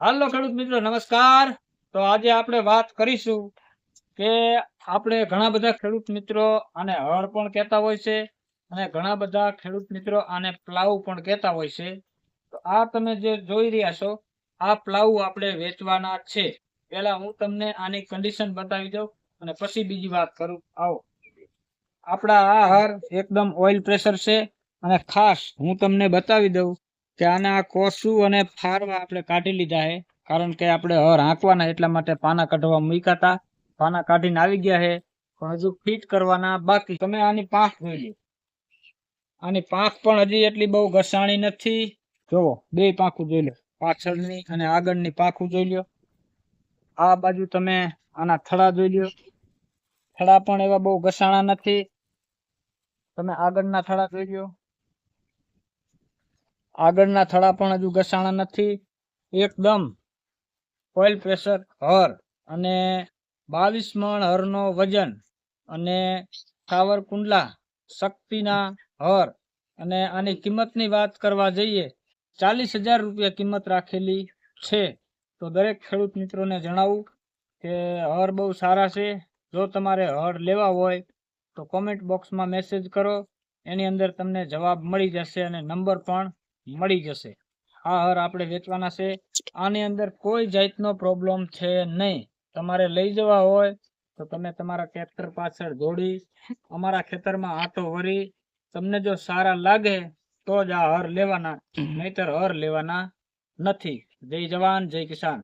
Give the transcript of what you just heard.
હાલો ખેડૂત મિત્રો નમસ્કાર. તો આજે આપણે વાત કરીશું કે આપણે ઘણા બધા ખેડૂત મિત્રો આને હળ પણ કહેતા હોય છે અને ઘણા બધા ખેડૂત મિત્રો આને પ્લાવ પણ કહેતા હોય છે. તો આ તમે જે જોઈ રહ્યા છો આ પ્લાવ આપણે વેચવાના છે. પહેલા હું તમને આની કન્ડિશન બતાવી દઉં અને પછી બીજી વાત કરું. આવો આપણા આ હર એકદમ ઓઇલ પ્રેશર છે અને ખાસ હું તમને બતાવી દઉં કે આના કોસું અને ફારવા આપણે કાઢી લીધા છે. કારણ કે આપણે હર હાંકવાના એટલા માટે પાના કાઢવા મૂક્યા હતા. પાના કાઢીને આવી ગયા છે પણ હજુ ફિટ કરવાના બાકી. તમે આની પાંખ જોઈ લો. આની પાંખ પણ હજી એટલી બહુ ઘસાણી નથી. જોવો બે પાંખું જોઈ લો, પાછળની અને આગળની પાંખું જોઈ લો. આ બાજુ તમે આના થડા જોઈ લો. થડા પણ એવા બહુ ઘસાણા નથી. તમે આગળના થડા જોઈ લો. આગળના થડા પણ હજુ ઘસાણા નથી. એકદમ ઓઇલ પ્રેશર હર અને 22 મણ હરનો વજન અને સાવર કુંડલા શક્તિના હર. અને આની કિંમતની વાત કરવા જઈએ 40,000 રૂપિયા કિંમત રાખેલી છે. તો દરેક ખેડૂત મિત્રોને જણાવું કે હર બહુ સારા છે. જો તમારે હર લેવા હોય તો કોમેન્ટ બોક્સમાં મેસેજ કરો, એની અંદર તમને જવાબ મળી જશે અને નંબર પણ મળી જશે. આ હર આપણે વેચવાના છે. આની અંદર કોઈ જાતનો પ્રોબ્લેમ છે નહીં. તમારે લઈ જવા હોય તો તમે તમારા ટ્રેક્ટર પાછળ જોડી અમારા ખેતરમાં આંટો વરી તમને જો સારા લાગે તો જ આ હર લેવાના, નહીતર હર લેવાના નથી. જય જવાન જય કિસાન.